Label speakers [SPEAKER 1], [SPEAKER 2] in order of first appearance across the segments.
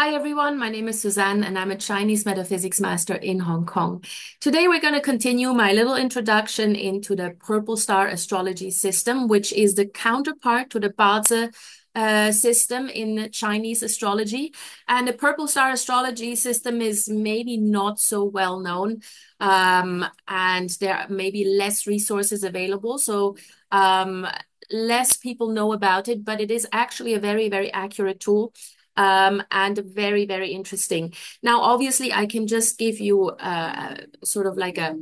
[SPEAKER 1] Hi everyone, my name is Suzanne and I'm a Chinese metaphysics master in Hong Kong. Today we're going to continue my little introduction into the Purple Star Astrology system, which is the counterpart to the Bazi system in Chinese astrology. And the Purple Star Astrology system is maybe not so well known, and there are maybe less resources available. So less people know about it, but it is actually a very, very accurate tool and very, very interesting. Now, obviously, I can just give you sort of like a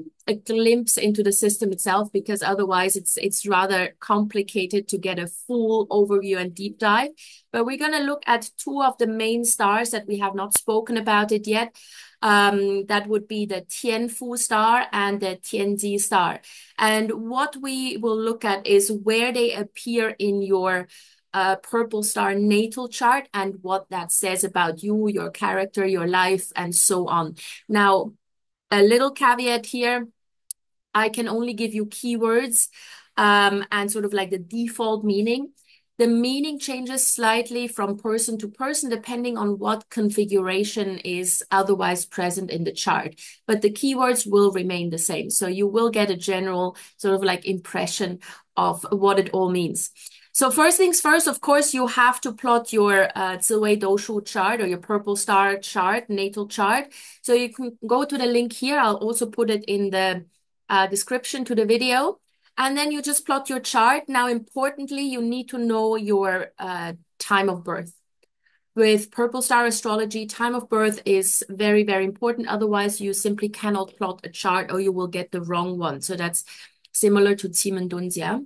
[SPEAKER 1] glimpse into the system itself, because otherwise it's rather complicated to get a full overview and deep dive. But we're going to look at two of the main stars that we have not spoken about it yet. That would be the Tian Fu star and the Tianzi star. And what we will look at is where they appear in your purple star natal chart and what that says about you, your character, your life, and so on. Now, a little caveat here, I can only give you keywords and sort of like the default meaning. The meaning changes slightly from person to person depending on what configuration is otherwise present in the chart, but the keywords will remain the same. So you will get a general sort of like impression of what it all means. So first things first, of course, you have to plot your Ziwei Doushu chart or your purple star chart, natal chart. So you can go to the link here. I'll also put it in the description to the video. And then you just plot your chart. Now, importantly, you need to know your time of birth. With Purple Star Astrology, time of birth is very, very important. Otherwise, you simply cannot plot a chart or you will get the wrong one. So that's similar to Zimendunzia.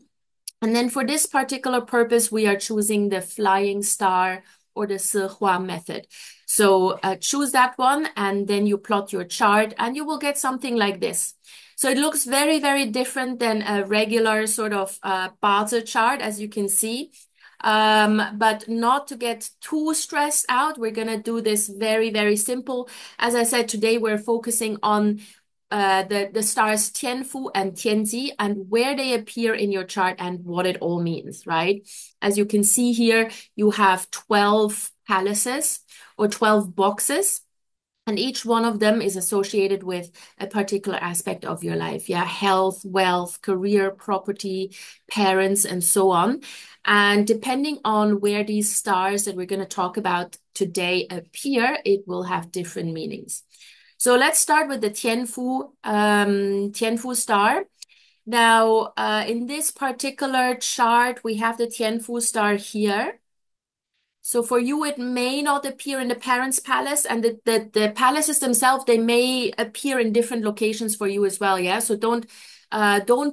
[SPEAKER 1] And then for this particular purpose, we are choosing the flying star or the Sihua method. So choose that one and then you plot your chart and you will get something like this. So it looks very, very different than a regular sort of Bazi chart, as you can see. But not to get too stressed out, we're going to do this very, very simple. As I said, today we're focusing on the stars Tian Fu and Tianzi and where they appear in your chart and what it all means, right? As you can see here, you have 12 palaces or 12 boxes. And each one of them is associated with a particular aspect of your life. Yeah, health, wealth, career, property, parents, and so on. And depending on where these stars that we're going to talk about today appear, it will have different meanings. So let's start with the Tian Fu star. Now, in this particular chart, we have the Tian Fu star here. So for you, it may not appear in the parents' palace, and the palaces themselves, they may appear in different locations for you as well. Yeah. So don't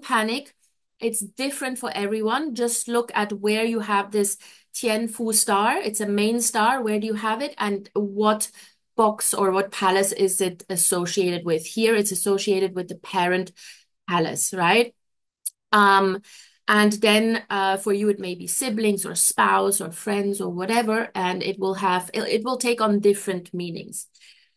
[SPEAKER 1] panic. It's different for everyone. Just look at where you have this Tian Fu star. It's a main star. Where do you have it? And what box or what palace is it associated with? Here, it's associated with the parent palace, right? And then for you, it may be siblings or spouse or friends or whatever, and it will take on different meanings.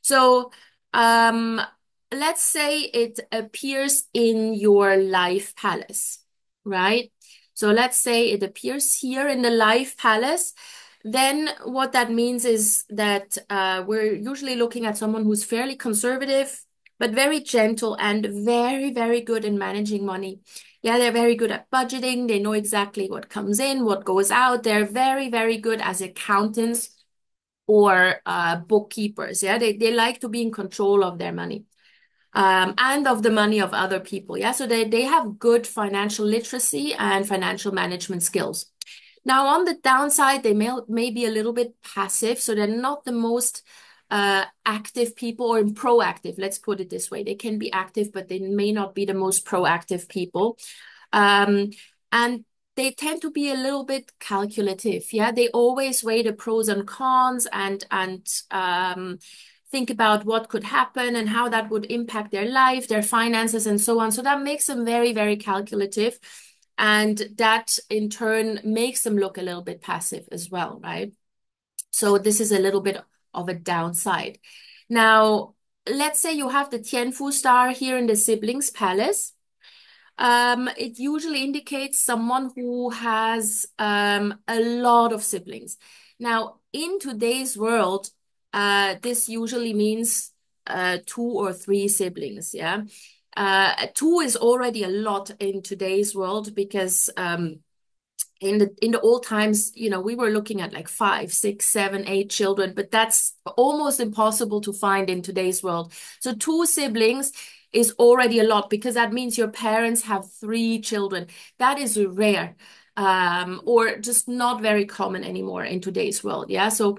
[SPEAKER 1] So let's say it appears in your life palace, right? So let's say it appears here in the life palace. Then what that means is that we're usually looking at someone who's fairly conservative, but very gentle and very, very good in managing money. Yeah, they're very good at budgeting. They know exactly what comes in, what goes out. They're very, very good as accountants or bookkeepers. Yeah, they like to be in control of their money and of the money of other people. Yeah, so they have good financial literacy and financial management skills. Now, on the downside, they may be a little bit passive, so they're not the most active people or proactive. Let's put it this way. They can be active, but they may not be the most proactive people. And they tend to be a little bit calculative. Yeah, they always weigh the pros and cons and think about what could happen and how that would impact their life, their finances, and so on. So that makes them very, very calculative. And that in turn makes them look a little bit passive as well, right? So this is a little bit of a downside. Now, let's say you have the Tian Fu star here in the siblings palace. It usually indicates someone who has a lot of siblings. Now, in today's world, this usually means two or three siblings. Yeah. Two is already a lot in today's world because in the old times, we were looking at like five, six, seven, eight children, but that's almost impossible to find in today's world. So two siblings is already a lot because that means your parents have three children. That is rare, or just not very common anymore in today's world. Yeah, so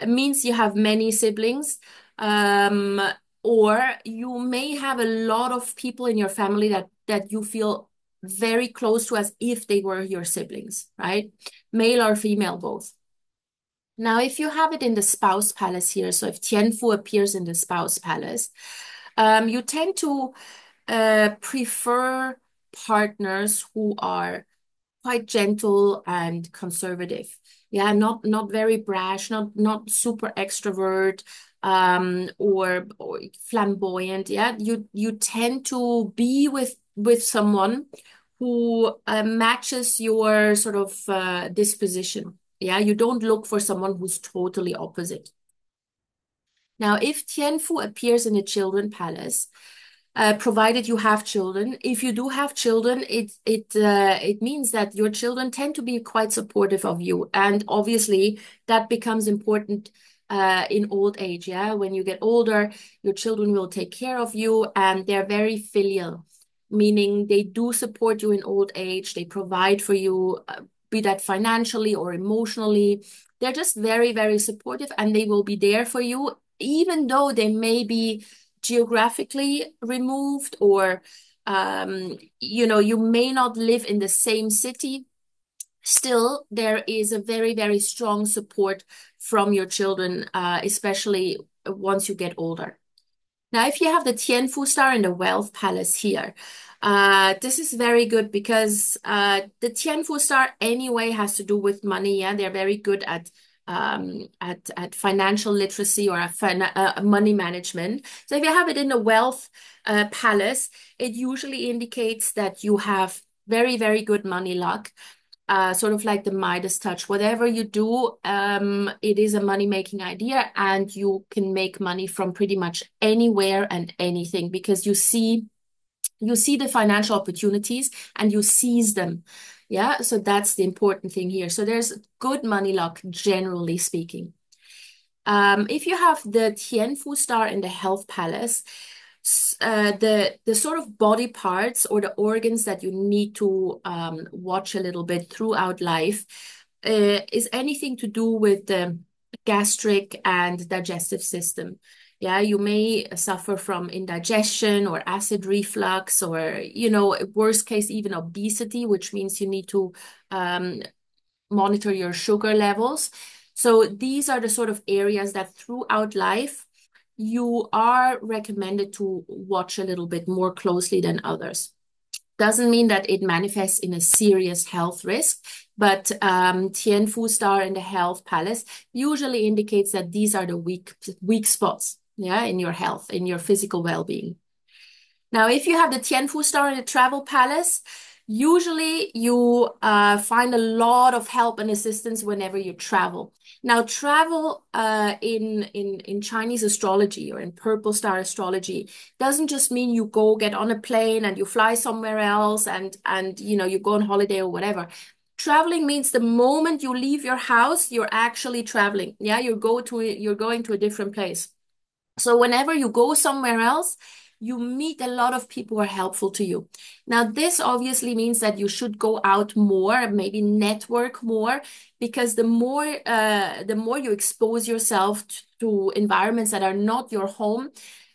[SPEAKER 1] it means you have many siblings. Um, or you may have a lot of people in your family that you feel very close to as if they were your siblings, right? Male or female, both. Now, if you have it in the spouse palace here, so if Tian Fu appears in the spouse palace, you tend to prefer partners who are quite gentle and conservative. Yeah, not very brash, not super extrovert, or flamboyant. Yeah, you tend to be with someone who matches your sort of disposition. Yeah, you don't look for someone who's totally opposite. Now, if Tianfu appears in a children palace, provided you have children. If you do have children, it means that your children tend to be quite supportive of you, and obviously that becomes important in old age. Yeah, when you get older, your children will take care of you, and they're very filial, meaning they do support you in old age. They provide for you, be that financially or emotionally. They're just very, very supportive, and they will be there for you, even though they may be geographically removed, or you may not live in the same city. Still, there is a very, very strong support from your children, especially once you get older. Now, if you have the Tianfu star in the wealth palace here, this is very good because the Tianfu star anyway has to do with money. Yeah, they're very good at financial literacy or money management. So if you have it in the wealth palace, it usually indicates that you have very, very good money luck. Sort of like the Midas touch. Whatever you do, it is a money-making idea, and you can make money from pretty much anywhere and anything because you see the financial opportunities and you seize them. Yeah, so that's the important thing here. So there's good money luck, generally speaking. If you have the Tianfu star in the health palace, the sort of body parts or the organs that you need to watch a little bit throughout life is anything to do with the gastric and digestive system. Yeah, you may suffer from indigestion or acid reflux, or, worst case, even obesity, which means you need to um, monitor your sugar levels. So these are the sort of areas that throughout life you are recommended to watch a little bit more closely than others. Doesn't mean that it manifests in a serious health risk, but Tian Fu star in the health palace usually indicates that these are the weak spots, yeah, in your health, in your physical well-being. Now, if you have the Tianfu star in the travel palace, usually you find a lot of help and assistance whenever you travel. Now, travel in Chinese astrology or in purple star astrology doesn't just mean you go get on a plane and you fly somewhere else and you go on holiday or whatever. Traveling means the moment you leave your house, you're actually traveling. Yeah, you're going to a different place. So whenever you go somewhere else, you meet a lot of people who are helpful to you. Now, this obviously means that you should go out more, maybe network more, because the more you expose yourself to environments that are not your home,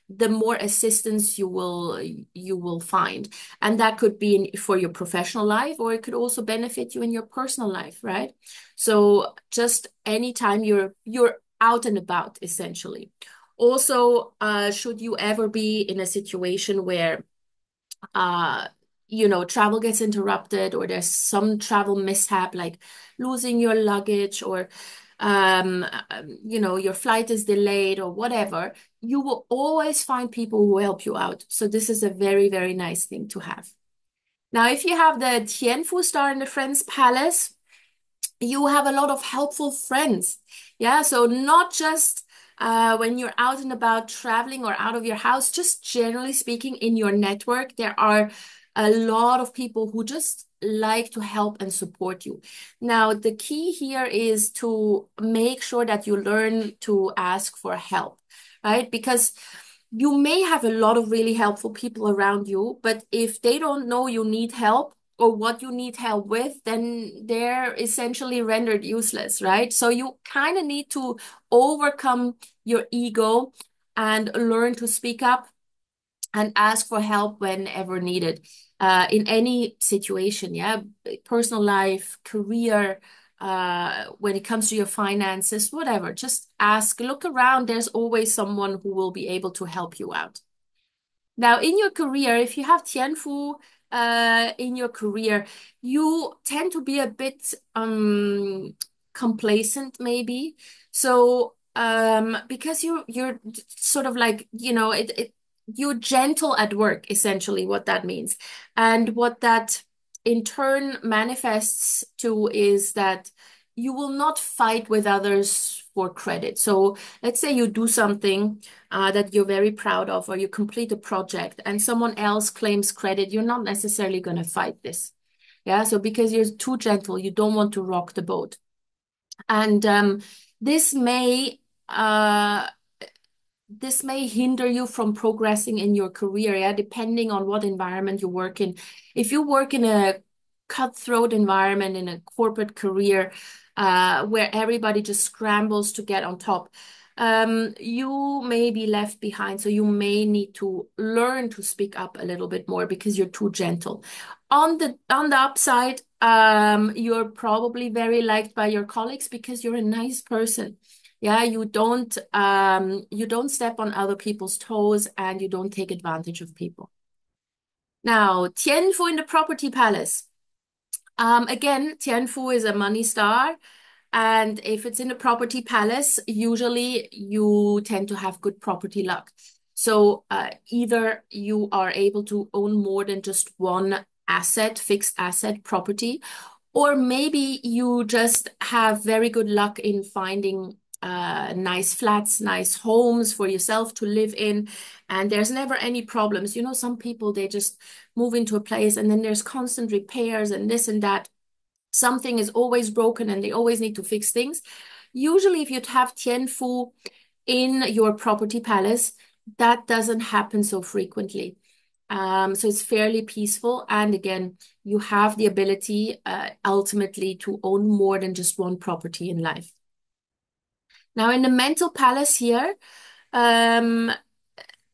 [SPEAKER 1] the more assistance you will find. And that could be for your professional life, or it could also benefit you in your personal life, right? So just anytime you're out and about, essentially. Also, should you ever be in a situation where uh, travel gets interrupted, or there's some travel mishap, like losing your luggage, or your flight is delayed or whatever, you will always find people who help you out. So this is a very, very nice thing to have. Now, if you have the Tianfu star in the Friends Palace, you have a lot of helpful friends. Yeah, so not just when you're out and about traveling or out of your house, just generally speaking, in your network, there are a lot of people who just like to help and support you. Now, the key here is to make sure that you learn to ask for help, right? Because you may have a lot of really helpful people around you, but if they don't know you need help or what you need help with, then they're essentially rendered useless, right? So you kind of need to overcome your ego and learn to speak up and ask for help whenever needed, in any situation, yeah, personal life, career, when it comes to your finances, whatever, just ask, look around. There's always someone who will be able to help you out. Now, in your career, if you have Tian Fu in your career, you tend to be a bit complacent, maybe. So, because you're sort of like, you're gentle at work, essentially, what that means. And what that in turn manifests to is that you will not fight with others for credit. So let's say you do something that you're very proud of, or you complete a project and someone else claims credit, you're not necessarily going to fight this. Yeah. So because you're too gentle, you don't want to rock the boat. And this may uh, this may hinder you from progressing in your career, yeah, depending on what environment you work in. If you work in a cutthroat environment in a corporate career, where everybody just scrambles to get on top, you may be left behind. So you may need to learn to speak up a little bit more because you're too gentle. On the upside, you're probably very liked by your colleagues because you're a nice person. Yeah, you don't step on other people's toes and you don't take advantage of people. Now, Tian Fu in the property palace. Again, Tian Fu is a money star, and if it's in the property palace, usually you tend to have good property luck. So either you are able to own more than just one asset, fixed asset property, or maybe you just have very good luck in finding nice flats, nice homes for yourself to live in, and there's never any problems. You know, some people, they just move into a place and then there's constant repairs and this and that. Something is always broken and they always need to fix things. Usually, if you have Tian Fu in your property palace, that doesn't happen so frequently. So it's fairly peaceful. And again, you have the ability ultimately to own more than just one property in life. Now, in the mental palace here, um,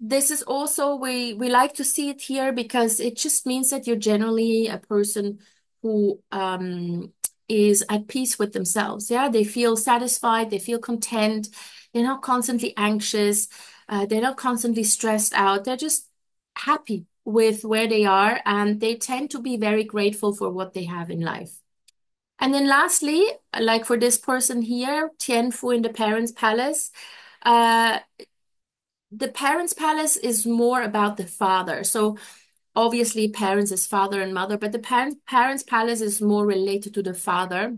[SPEAKER 1] this is also, we like to see it here because it just means that you're generally a person who is at peace with themselves. Yeah, they feel satisfied, they feel content, they're not constantly anxious, they're not constantly stressed out, they're just happy with where they are, and they tend to be very grateful for what they have in life. And then lastly, like for this person here, Tian Fu in the parents' palace, uh, the parents' palace is more about the father. So obviously parents is father and mother, but the parents' palace is more related to the father.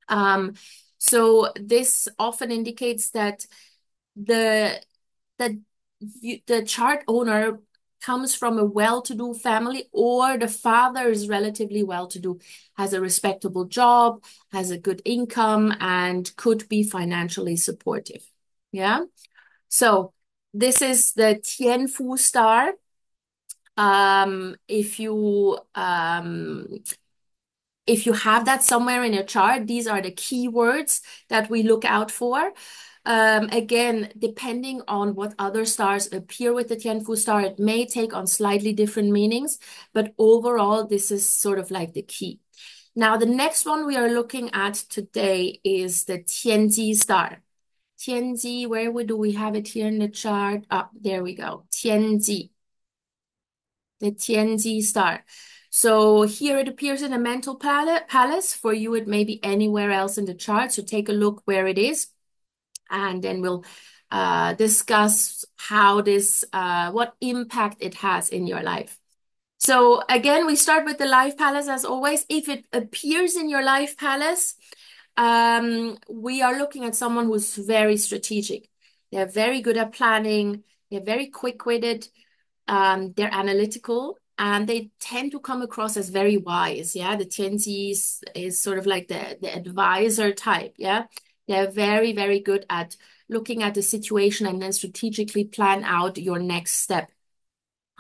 [SPEAKER 1] Um, so this often indicates that the the chart owner comes from a well-to-do family, or the father is relatively well-to-do, has a respectable job, has a good income, and could be financially supportive. Yeah. So this is the Tian Fu star. If you have that somewhere in your chart, these are the keywords that we look out for. Again, depending on what other stars appear with the Tian Fu star, it may take on slightly different meanings, but overall, this is sort of like the key. Now, the next one we are looking at today is the Tianji star. Tianji, where do we have it here in the chart? Ah, there we go. Tianji, the Tianji star. So here it appears in a mental palace. For you, it may be anywhere else in the chart. So take a look where it is, and then we'll discuss how what impact it has in your life. So again, we start with the life palace as always. If it appears in your life palace, we are looking at someone who's very strategic. They're very good at planning. They're very quick-witted. They're analytical, and they tend to come across as very wise. Yeah, the Tianzi is sort of like the advisor type. Yeah, they're very, very good at looking at the situation and then strategically plan out your next step.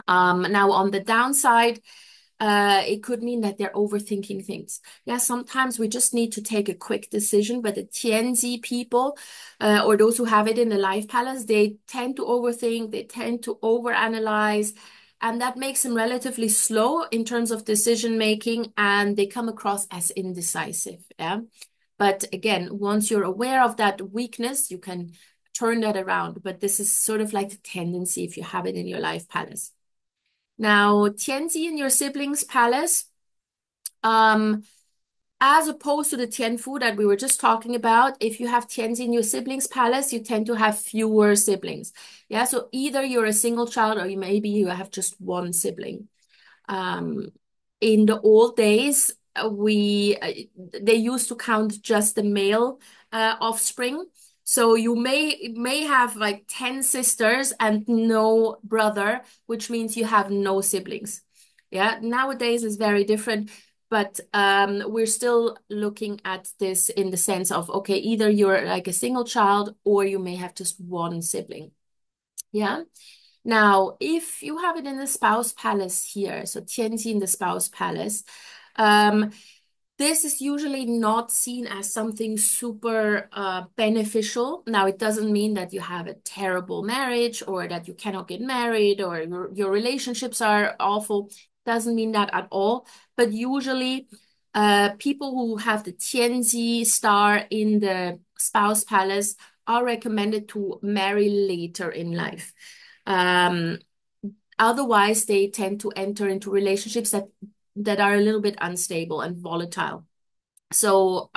[SPEAKER 1] Now, on the downside, it could mean that they're overthinking things. Yeah, sometimes we just need to take a quick decision, but the Tianzi people, or those who have it in the life palace, they tend to overthink, they tend to overanalyze, and that makes them relatively slow in terms of decision making, and they come across as indecisive. Yeah. But again, once you're aware of that weakness, you can turn that around. But this is sort of like the tendency if you have it in your life palace. Now, Tianzi in your siblings' palace, um, as opposed to the Tian Fu that we were just talking about, if you have Tianzi in your siblings' palace, you tend to have fewer siblings. Yeah, so either you're a single child or maybe you have just one sibling. Um, in the old days, they used to count just the male offspring. So you may have like 10 sisters and no brother, which means you have no siblings. Yeah, nowadays is very different, but we're still looking at this in the sense of, okay, either you're like a single child or you may have just one sibling. Yeah. Now, if you have it in the spouse palace here, so Tianjin, the spouse palace, um, this is usually not seen as something super beneficial. Now, it doesn't mean that you have a terrible marriage or that you cannot get married or your relationships are awful. Doesn't mean that at all. But usually, people who have the Tianji star in the spouse palace are recommended to marry later in life. Um, Otherwise, they tend to enter into relationships that are a little bit unstable and volatile. So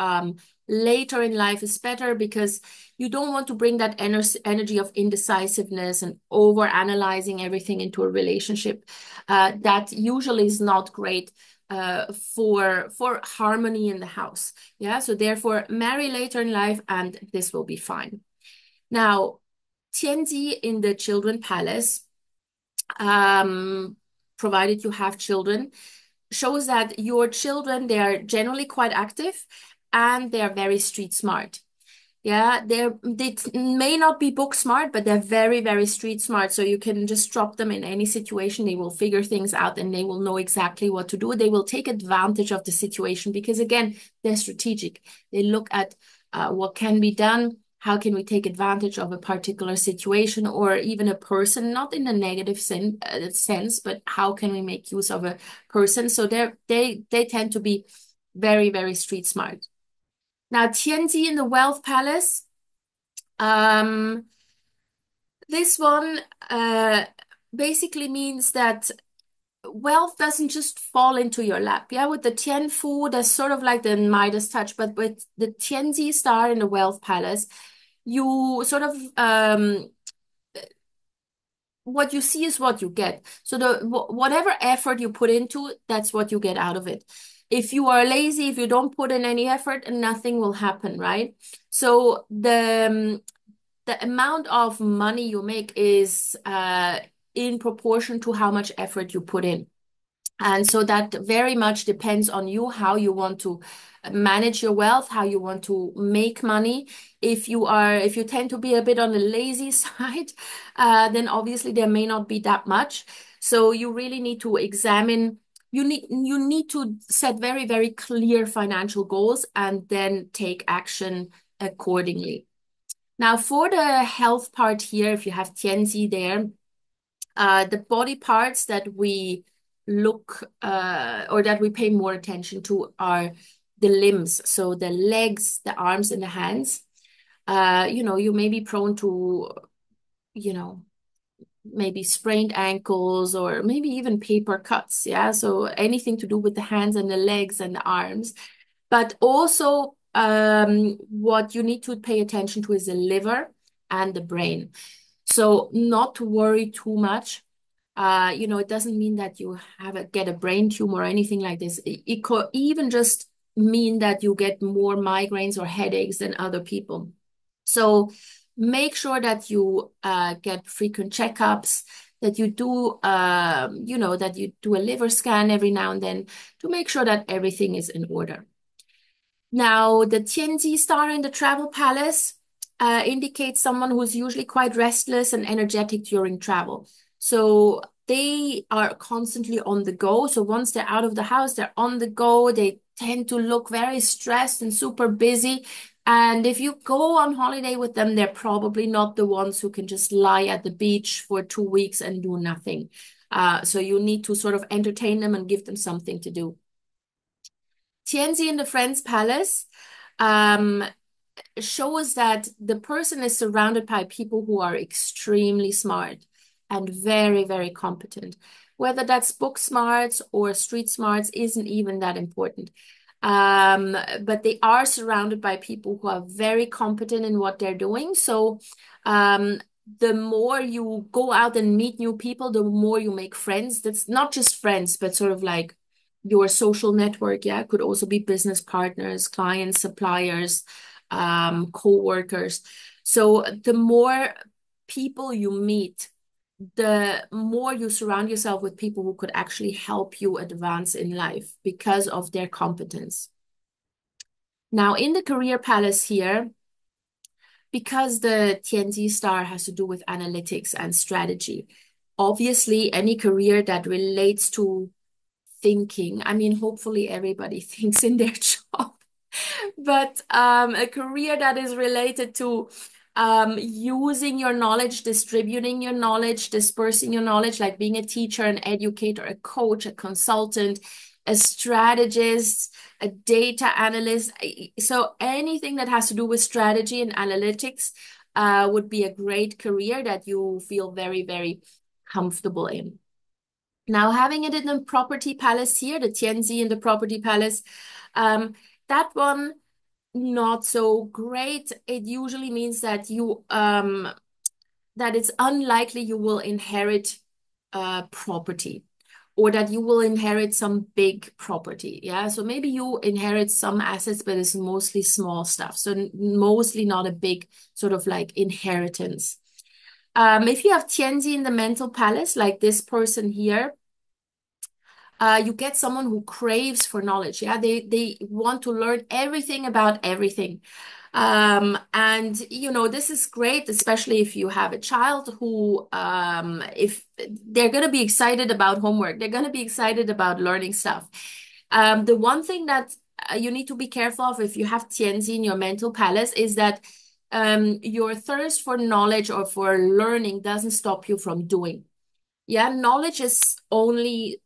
[SPEAKER 1] later in life is better because you don't want to bring that energy of indecisiveness and over analyzing everything into a relationship. That usually is not great for harmony in the house. Yeah, so therefore marry later in life and this will be fine. Now, Tianji in the children palace, provided you have children, shows that your children, they are generally quite active and they are very street smart. Yeah, they may not be book smart, but they're very, very street smart. So you can just drop them in any situation. They will figure things out and they will know exactly what to do. They will take advantage of the situation because, again, they're strategic. They look at what can be done. How can we take advantage of a particular situation or even a person, not in a negative sense, but how can we make use of a person? So they tend to be very, very street smart. Now, Tianji in the Wealth Palace, um, this one basically means that wealth doesn't just fall into your lap. Yeah, with the Tian Fu, there's sort of like the Midas touch, but with the Tianji star in the Wealth Palace, you sort of what you see is what you get. So whatever effort you put into it, that's what you get out of it. If you are lazy, if you don't put in any effort, nothing will happen, right? So the amount of money you make is in proportion to how much effort you put in. And so that very much depends on you, how you want to manage your wealth, how you want to make money. If you tend to be a bit on the lazy side, then obviously there may not be that much. So you really need to examine, you need to set very, very clear financial goals and then take action accordingly. Now, for the health part here, if you have Tianzi there, the body parts that we look or that we pay more attention to are the limbs. So the legs, the arms, and the hands. You may be prone to, you know, maybe sprained ankles or maybe even paper cuts. Yeah. So anything to do with the hands and the legs and the arms. But also, what you need to pay attention to is the liver and the brain. So not to worry too much. It doesn't mean that you get a brain tumor or anything like this. It could even just mean that you get more migraines or headaches than other people. So Make sure that you get frequent checkups, that you do, that you do a liver scan every now and then to make sure that everything is in order. Now, the Tianzi star in the travel palace indicates someone who's usually quite restless and energetic during travel. So they are constantly on the go. So once they're out of the house, they're on the go. They tend to look very stressed and super busy. And if you go on holiday with them, they're probably not the ones who can just lie at the beach for 2 weeks and do nothing. So you need to sort of entertain them and give them something to do. Tianzi in the Friends Palace um, shows that the person is surrounded by people who are extremely smart and very, very competent. Whether that's book smarts or street smarts isn't even that important. But they are surrounded by people who are very competent in what they're doing. So um, the more you go out and meet new people, the more you make friends. That's not just friends, but sort of like your social network. Yeah, could also be business partners, clients, suppliers, co-workers. So the more people you meet, the more you surround yourself with people who could actually help you advance in life because of their competence. Now, in the career palace here, because the Tianzi star has to do with analytics and strategy, obviously any career that relates to thinking, I mean, hopefully everybody thinks in their job, but a career that is related to using your knowledge, distributing your knowledge, dispersing your knowledge, like being a teacher, an educator, a coach, a consultant, a strategist, a data analyst. So anything that has to do with strategy and analytics would be a great career that you feel very, very comfortable in. Now, having it in the property palace here, the Tianzi in the property palace, that one not so great. It usually means that that it's unlikely you will inherit property or that you will inherit some big property. Yeah. So maybe you inherit some assets, but it's mostly small stuff. So mostly not a big sort of like inheritance. If you have Tianzi in the mental palace, like this person here, you get someone who craves for knowledge. Yeah, they want to learn everything about everything. And this is great, especially if you have a child who, if they're going to be excited about homework, they're going to be excited about learning stuff. The one thing that you need to be careful of if you have Tianzi in your mental palace is that your thirst for knowledge or for learning doesn't stop you from doing. Yeah, knowledge is only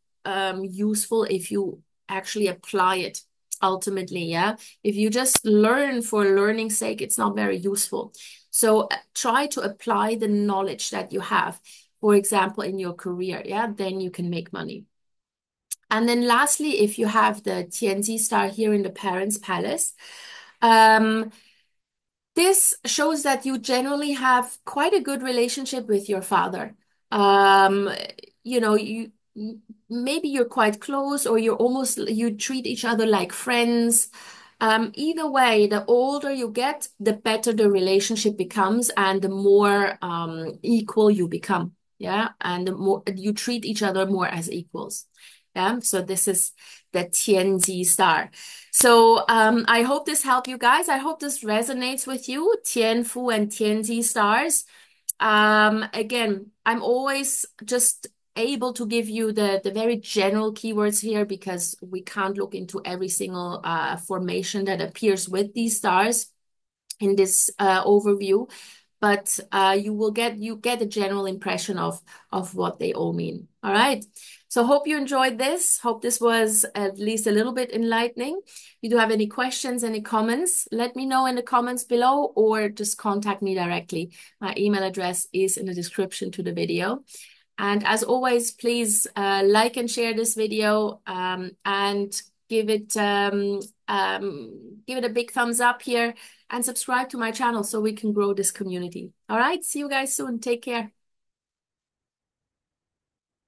[SPEAKER 1] useful if you actually apply it ultimately. Yeah, if you just learn for learning's sake, it's not very useful. So try to apply the knowledge that you have, for example, in your career. Yeah, then you can make money. And then lastly, if you have the Tianzi star here in the parents' palace, um, this shows that you generally have quite a good relationship with your father. Um, you maybe you're quite close or you treat each other like friends. Either way, the older you get, the better the relationship becomes and the more equal you become. Yeah. And the more you treat each other more as equals. Yeah. So this is the Tianzi star. So I hope this helped you guys. I hope this resonates with you, Tian Fu and Tianzi stars. Again, I'm always just able to give you the very general keywords here because we can't look into every single formation that appears with these stars in this overview, but you get a general impression of what they all mean. All right. So hope you enjoyed this. Hope this was at least a little bit enlightening. If you do have any questions, any comments, let me know in the comments below or just contact me directly. My email address is in the description to the video. And as always, please like and share this video and give it a big thumbs up here and subscribe to my channel so we can grow this community. All right, see you guys soon. Take care.